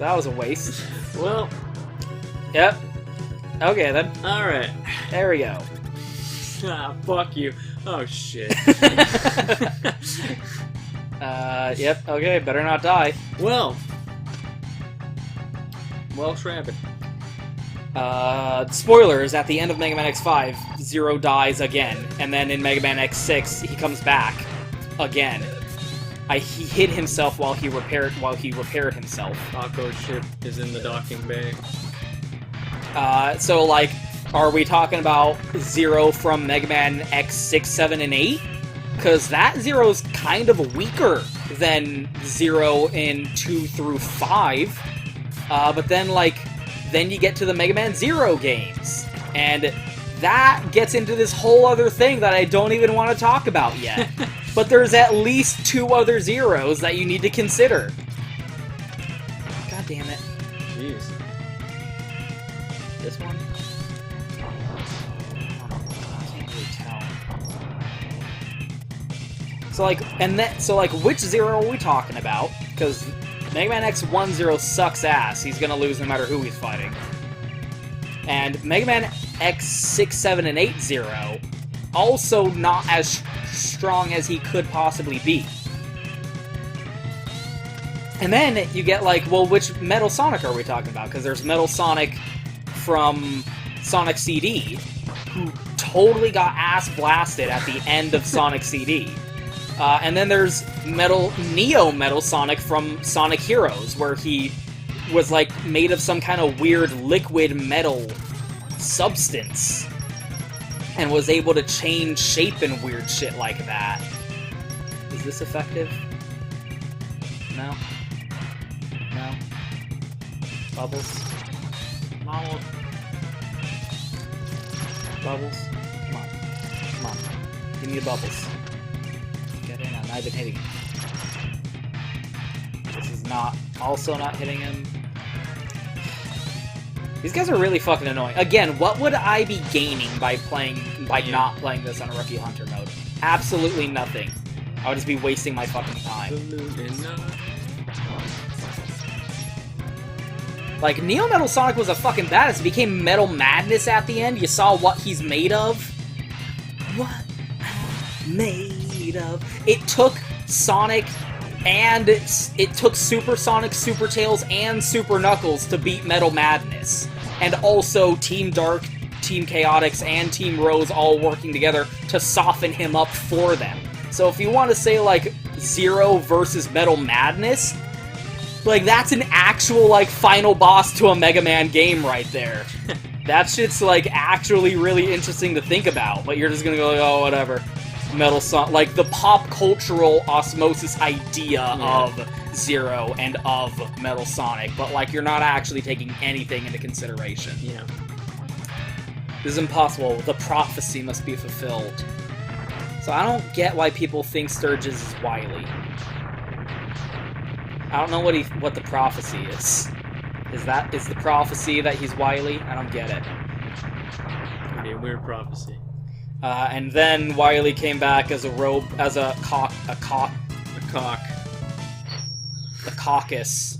that was a waste. Well. Yep. Okay, then. Alright. There we go. Ah, fuck you. Oh, shit. Yep, okay, better not die. Well, Rabbit. Spoilers, at the end of Mega Man X5, Zero dies again, and then in Mega Man X6, he comes back again. He hid himself while he repaired himself. Taco ship is in the docking bay. So, like, are we talking about Zero from Mega Man X6, 7, and 8? Because that Zero's kind of weaker than Zero in 2 through 5. But then, like, then you get to the Mega Man Zero games. And that gets into this whole other thing that I don't even want to talk about yet. But there's at least 2 other Zeros that you need to consider. God damn it. Jeez. This one? I can't really tell. So like, which Zero are we talking about? Because Mega Man X1 Zero sucks ass. He's gonna lose no matter who he's fighting. And Mega Man X6, 7, and 8 Zero, also not as strong as he could possibly be. And then you get like, well, which Metal Sonic are we talking about? Because there's Metal Sonic from Sonic CD, who totally got ass blasted at the end of Sonic CD. And then there's Neo Metal Sonic from Sonic Heroes, where he was like made of some kind of weird liquid metal substance and was able to change shape and weird shit like that. Is this effective? No? No? Bubbles? Mama. Bubbles? Come on. Come on. Give me the bubbles. Get in on. I've been hitting him. This is also not hitting him. These guys are really fucking annoying. Again, what would I be gaining by not playing this on a Rookie Hunter mode? Absolutely nothing. I would just be wasting my fucking time. Like, Neo Metal Sonic was a fucking badass. It became Metal Madness at the end. You saw what he's made of. What I'm made of. It took Sonic and it took Super Sonic, Super Tails, and Super Knuckles to beat Metal Madness. And also Team Dark, Team Chaotix, and Team Rose all working together to soften him up for them. So if you want to say, like, Zero versus Metal Madness, like, that's an actual, like, final boss to a Mega Man game right there. That shit's, like, actually really interesting to think about, but you're just gonna go, like, oh, whatever. Metal Sonic, like, the pop cultural osmosis idea of Zero and of Metal Sonic, but, like, you're not actually taking anything into consideration. Yeah. This is impossible. The prophecy must be fulfilled. So I don't get why people think Sturgis is wily. I don't know what the prophecy is. Is the prophecy that he's wily? I don't get it. Could be a weird prophecy. And then Wily came back as a caucus,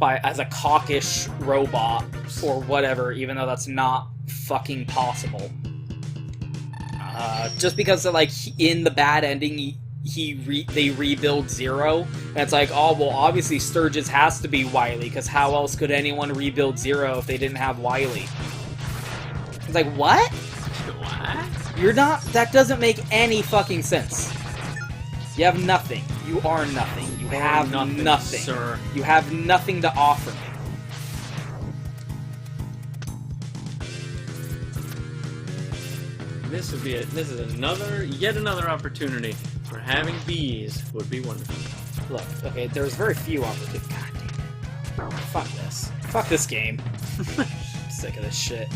as a caucus robot or whatever, even though that's not fucking possible. Just because, like, in the bad ending, they rebuild Zero, and it's like, oh, well, obviously Sturgis has to be Wily, because how else could anyone rebuild Zero if they didn't have Wily? It's like, what? What? You're not... That doesn't make any fucking sense. You have nothing. You are nothing. You have nothing. Sir. You have nothing to offer me. This is yet another opportunity for having bees would be wonderful. Look, okay, there's very few opportunities. God damn it. Fuck this. Fuck this game. I'm sick of this shit.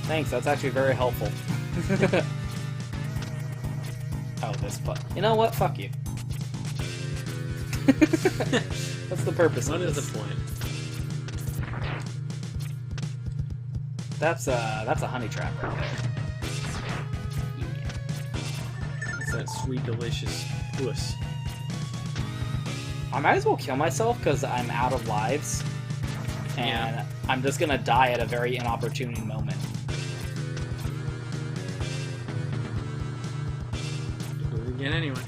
Thanks, that's actually very helpful. Oh, this fuck. You know what? Fuck you. What's the purpose of this? What is the point? That's a honey trap right there. It's that sweet, delicious puss. I might as well kill myself because I'm out of lives. And I'm just gonna die at a very inopportune moment. Do it again anyway.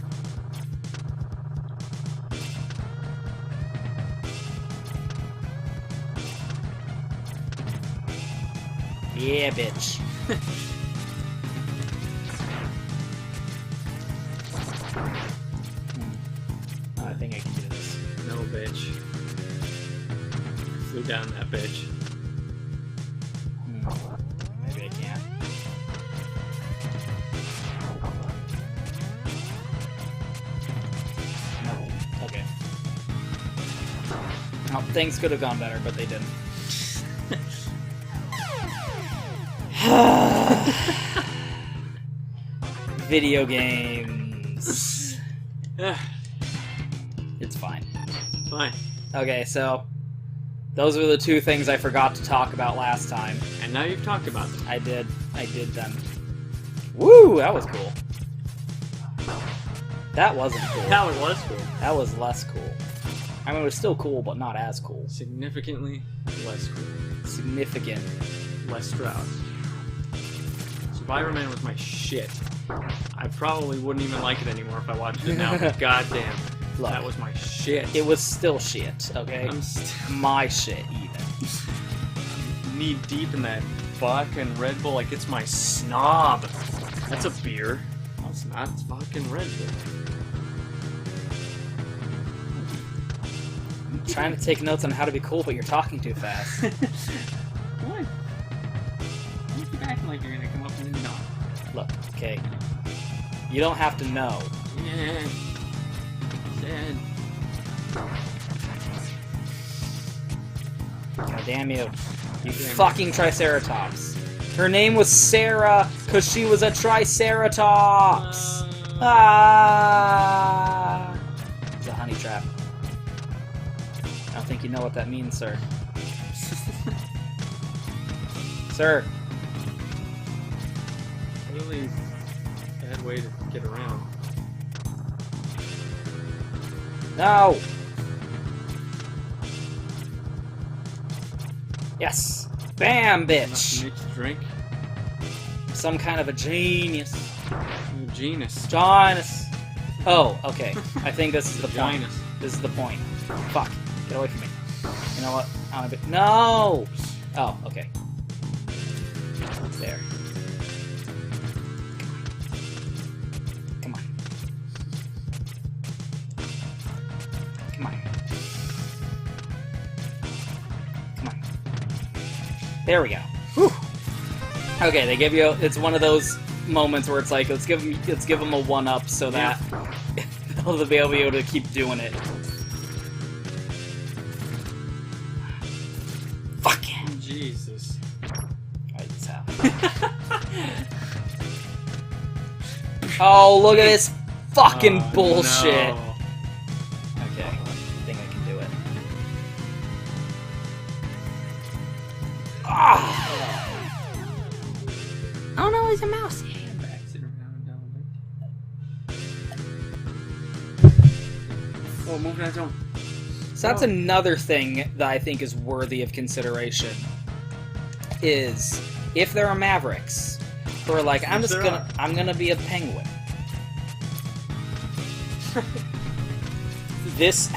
Yeah, bitch. Oh, I think I can do this. No, bitch. Flew down that bitch. Maybe I can't. No. Okay. Well, things could have gone better, but they didn't. Video games. It's fine. Fine. Okay, so those were the two things I forgot to talk about last time. And now you've talked about them. I did them. Woo! That was cool. That wasn't cool. That was less cool. That was less cool. I mean, it was still cool, but not as cool. Significantly less cool. Significant. Less Stroud. Survivor Man was my shit. I probably wouldn't even like it anymore if I watched it now, but goddamn. Look, That was my shit. it was still shit, okay? I'm still My shit, even. knee deep in that vodka and Red Bull like it's my snob. That's a beer. No, it's not. It's vodka and Red Bull. I'm trying to take notes on how to be cool, but you're talking too fast. What? You keep acting like you're gonna come up and no. Look, okay. You don't have to know. Yeah. Sad. God damn you. You fucking Triceratops. Her name was Sarah, because she was a Triceratops. Ah! It's a honey trap. I don't think you know what that means, sir. Sir. Really bad way to get around. No! Yes! Bam, Enough to bitch! make you drink. Some kind of a genius. New genus. Genius. Oh, okay. I think this is the point. Genius. This is the point. Fuck. Get away from me. You know what? I'm a bit. No! Oh, okay. There. Come on. Come on. Come on. There we go. Whew. Okay, they give you. It's one of those moments where it's like, let's give them a one-up so that they'll be able to keep doing it. Fuck yeah. Jesus. Why did this happen? Oh, look at this fucking bullshit. No. Okay, I think I can do it. Ah! Oh no, he's a mouse. Back, sit around, down, oh, move that zone. So that's another thing that I think is worthy of consideration. Is if there are Mavericks who are like, I'm gonna be a penguin. This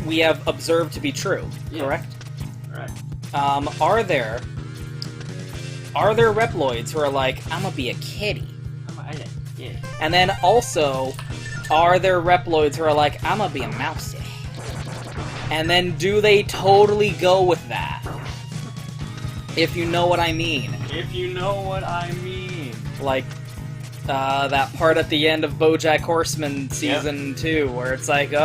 we have observed to be true, correct? Right. Are there Reploids who are like, I'm gonna be a kitty? Yeah. And then also, are there Reploids who are like, I'm gonna be a mousey? And then do they totally go with that? If you know what I mean. If you know what I mean. Like, that part at the end of BoJack Horseman Season 2, where it's like, oh,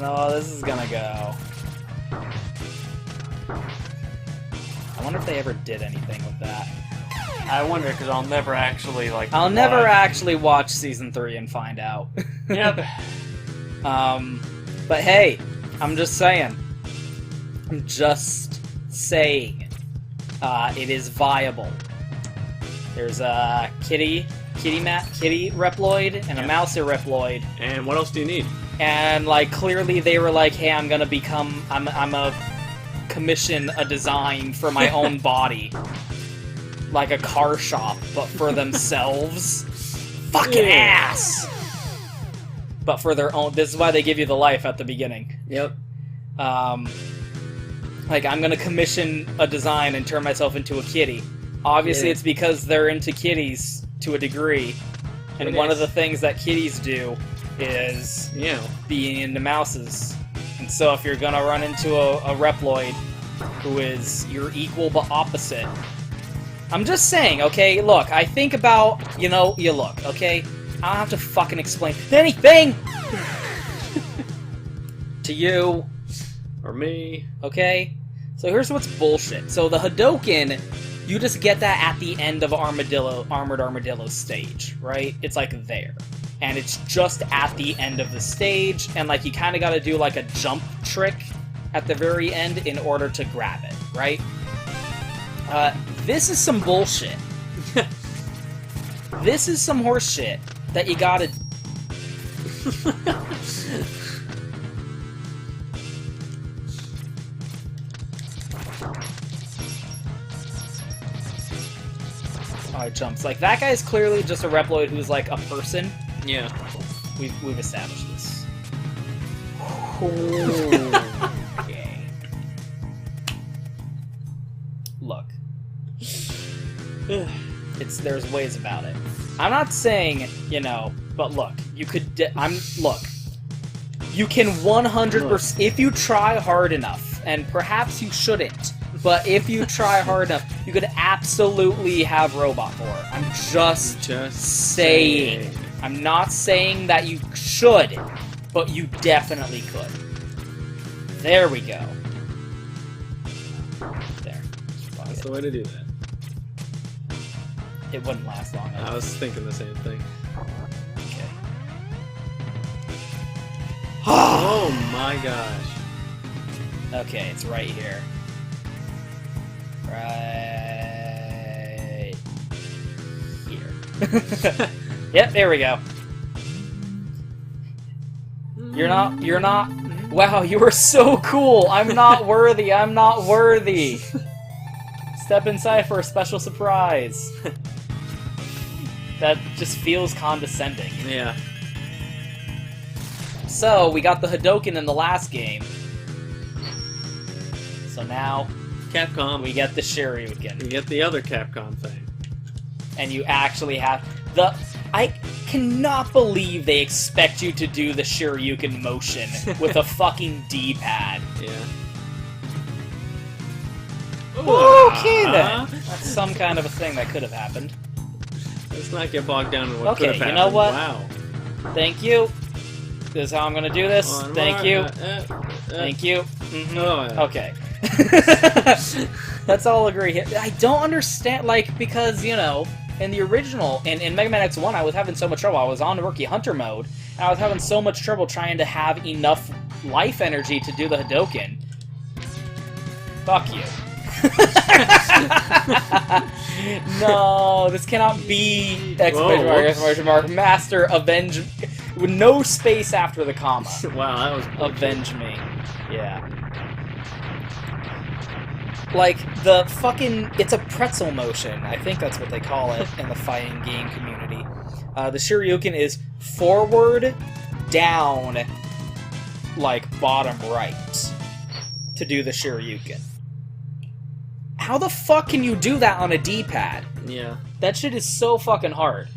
no, this is gonna go. I wonder if they ever did anything with that. I wonder, because I'll never actually, like... I'll never actually watch Season 3 and find out. Yep. But hey, I'm just saying. I'm just saying. It is viable. There's a kitty kitty Reploid and a Mouser Reploid. And what else do you need? And like clearly they were like, hey, I'm a commission a design for my own body. Like a car shop, but for themselves. Fucking ass! But for their own. This is why they give you the life at the beginning. Yep. Like, I'm gonna commission a design and turn myself into a kitty. Obviously, it's because they're into kitties to a degree. And one of the things that kitties do is, being into mouses. And so if you're gonna run into a Reploid who is your equal but opposite... I'm just saying, okay? Look, I think about, you look, okay? I don't have to fucking explain anything to you. Or me. Okay? So here's what's bullshit. So the Hadoken, you just get that at the end of Armored Armadillo stage, right? It's like there. And it's just at the end of the stage, and like you kind of got to do like a jump trick at the very end in order to grab it, right? This is some bullshit. This is some horse shit that you gotta... Oh, it jumps. Like, that guy's clearly just a Reploid who's like a person. Yeah. We've established this. Okay. Look. There's ways about it. I'm not saying, but look, you could, look, you can 100%, if you try hard enough, and perhaps you shouldn't, but if you try hard enough, you could absolutely have Robot War. I'm just saying. I'm not saying that you should, but you definitely could. There we go. There. That's the way to do that. It wouldn't last long. I was thinking the same thing. Okay. Oh my gosh. Okay, it's right here. Right here. Yep, there we go. You're not. Wow, you are so cool. I'm not worthy. I'm not worthy. Step inside for a special surprise. That just feels condescending. Yeah. So, we got the Hadoken in the last game. So now... Capcom. We get the Shoryuken. We get the other Capcom thing. And you actually have the... I cannot believe they expect you to do the Shoryuken motion with a fucking D-pad. Yeah. Okay then. That's some kind of a thing that could have happened. Let's not get bogged down in what could have happened. You know what? Wow. Thank you. This is how I'm gonna do this. Thank you. Thank you. Mm-hmm. Oh, yeah. Okay. Let's all agree here. I don't understand, like, because, in the original, in Mega Man X1, I was having so much trouble. I was on Rookie Hunter mode, and I was having so much trouble trying to have enough life energy to do the Hadoken. Fuck you. No, this cannot be exclamation mark master avenge with no space after the comma. Wow, that was avenge me. Yeah. Like the fucking it's a pretzel motion. I think that's what they call it in the fighting game community. The Shoryuken is forward, down, like bottom right to do the Shoryuken. How the fuck can you do that on a D-pad? Yeah. That shit is so fucking hard.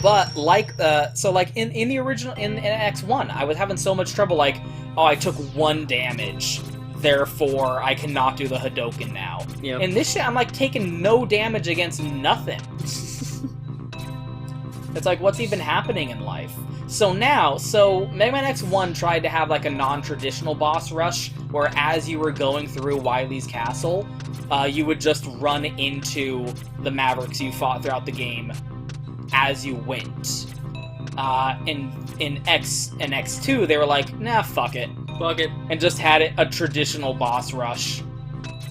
But like, so like in the original in X1, I was having so much trouble. Like, oh, I took 1 damage, therefore I cannot do the Hadoken now. Yep. In this shit, I'm like taking no damage against nothing. It's like, what's even happening in life? So now, Mega Man X1 tried to have like a non-traditional boss rush, where as you were going through Wily's castle, you would just run into the Mavericks you fought throughout the game as you went. In X2, they were like, nah, fuck it. Fuck it. And just had it a traditional boss rush.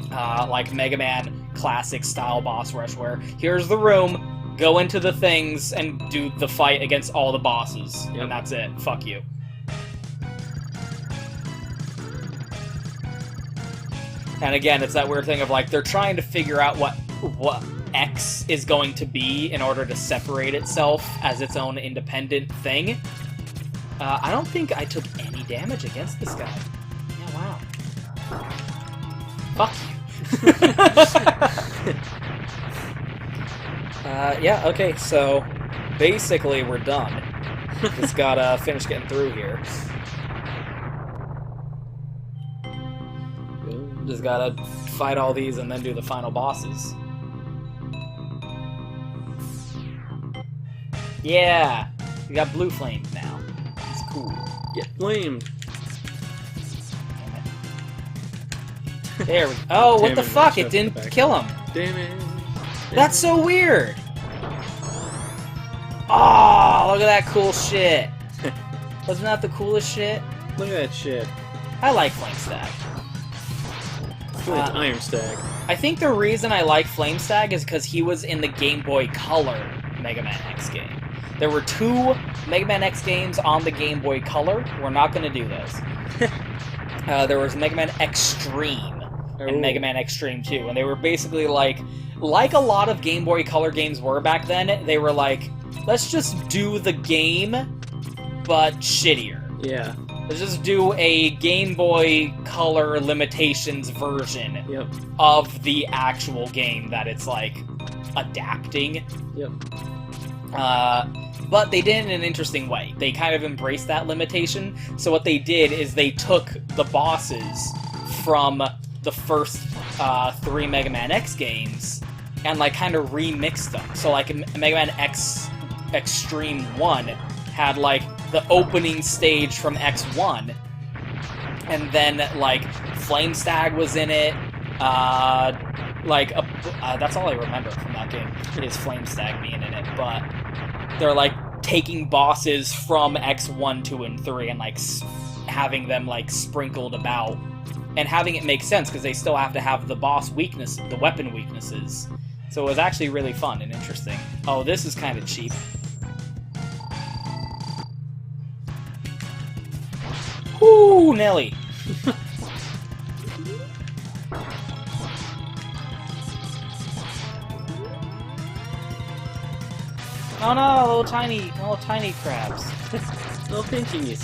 Like Mega Man classic style boss rush where here's the room, go into the things, and do the fight against all the bosses. Yep. And that's it. Fuck you. And again, it's that weird thing of, like, they're trying to figure out what X is going to be in order to separate itself as its own independent thing. I don't think I took any damage against this guy. Yeah, wow. Fuck you. Yeah, okay, so basically we're done. Just gotta finish getting through here. Just gotta fight all these and then do the final bosses. Yeah! We got blue flames now. It's cool. Get flamed. There we go. Oh, what the fuck? It didn't kill him. Damn it. That's so weird! Oh, look at that cool shit. Wasn't that the coolest shit? Look at that shit. I like Flame Stag. Iron Stag. I think the reason I like Flame Stag is because he was in the Game Boy Color Mega Man X game. There were 2 Mega Man X games on the Game Boy Color. We're not going to do those. There was Mega Man Extreme and Mega Man Extreme 2, and they were basically like a lot of Game Boy Color games were back then. They were like, let's just do the game, but shittier. Yeah. Let's just do a Game Boy Color Limitations version Yep. of the actual game that it's, like, adapting. Yep. But they did it in an interesting way. They kind of embraced that limitation. So what they did is they took the bosses from the first 3 Mega Man X games and, like, kind of remixed them. So, like, Mega Man X Extreme 1 had, like, the opening stage from X1, and then, like, Flame Stag was in it, that's all I remember from that game, is Flame Stag being in it, but they're, like, taking bosses from X1, 2, and 3, and, like, having them, like, sprinkled about, and having it make sense, because they still have to have the boss weakness, the weapon weaknesses, so it was actually really fun and interesting. Oh, this is kind of cheap. Ooh, Nelly. Oh no, little tiny crabs. Little pinchies.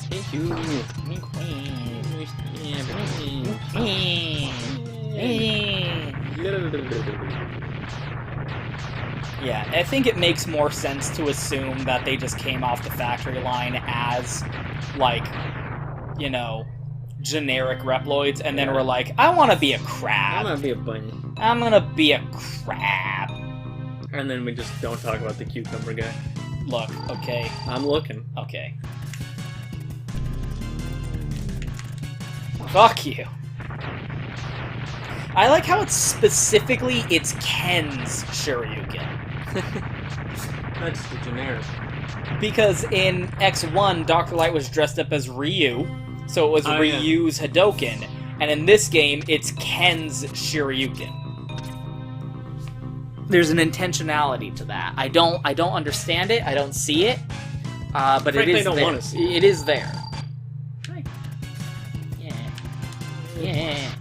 Thank you. Yeah, I think it makes more sense to assume that they just came off the factory line as, like, you know, generic Reploids, and then we're like, I want to be a crab. I want to be a bunny. I'm gonna be a crab. And then we just don't talk about the cucumber guy. Look, okay. I'm looking. Okay. Fuck you. I like how it's specifically, it's Ken's Shoryuken. That's the generic. Because in X1, Dr. Light was dressed up as Ryu, so it was Ryu's Hadoken, and in this game, it's Ken's Shoryuken. There's an intentionality to that. I don't understand it, I don't see it, but Frankly, it is I don't there. want to see it. It is there. Yeah. Yeah.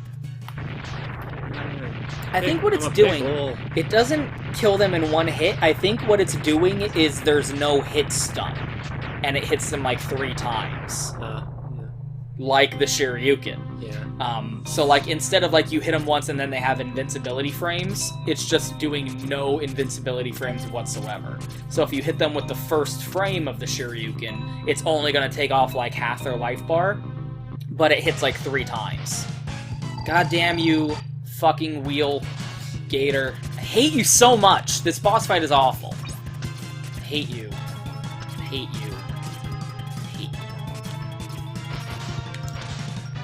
I think what it's doing, it doesn't kill them in one hit. I think what it's doing is there's no hit stun, and it hits them like 3 times. Yeah. Like the Shoryuken. Yeah. So like instead of like you hit them once and then they have invincibility frames, it's just doing no invincibility frames whatsoever. So if you hit them with the first frame of the Shoryuken, it's only going to take off like half their life bar, but it hits like 3 times. God damn you, fucking wheel gator. I hate you so much. This boss fight is awful. I hate you. I hate you. I hate you.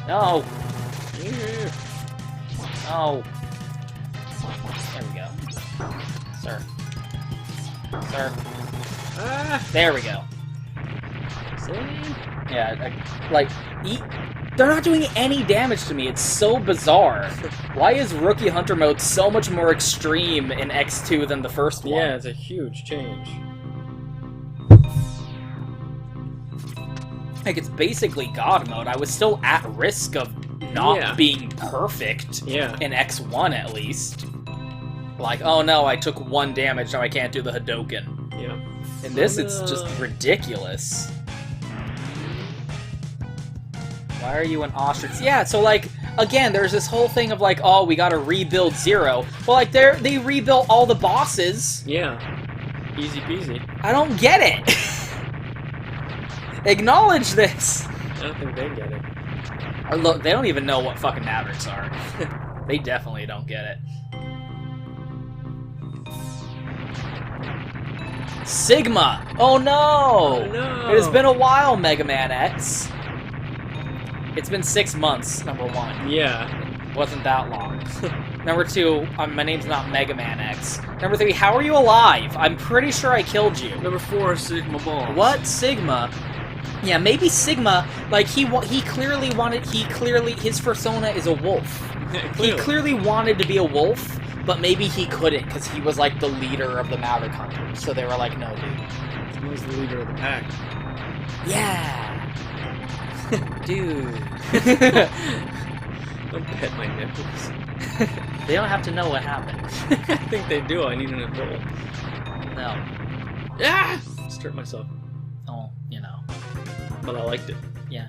No. No. There we go. Sir. Sir. There we go. See? Yeah, like, eat. They're not doing any damage to me. It's so bizarre. Why is Rookie Hunter mode so much more extreme in X2 than the first one? Yeah, it's a huge change. Like, it's basically God mode. I was still at risk of not being perfect in X1, at least. Like, oh no, I took 1 damage, now I can't do the Hadoken. Yeah. In this, it's just ridiculous. Why are you an ostrich? Yeah, so, like, again, there's this whole thing of, like, oh, we gotta rebuild Zero. Well, like, they rebuilt all the bosses. Yeah. Easy peasy. I don't get it. Acknowledge this. I don't think they get it. Or look, they don't even know what fucking Mavericks are. They definitely don't get it. Sigma! Oh no! Oh no! It has been a while, Mega Man X. It's been 6 months, number 1. Yeah. Wasn't that long. Number 2, my name's not Mega Man X. Number 3, how are you alive? I'm pretty sure I killed you. Number 4, Sigma Balls. What? Sigma? Yeah, maybe Sigma, like, he clearly wanted, his persona is a wolf. He clearly wanted to be a wolf, but maybe he couldn't, because he was, like, the leader of the Maverick Hunters. So they were like, no, dude. He was the leader of the pack. Yeah! Dude. Don't pet my nipples. They don't have to know what happened. I think they do. I need an adult. No. Ah! Just hurt myself. Oh, you know. But I liked it. Yeah.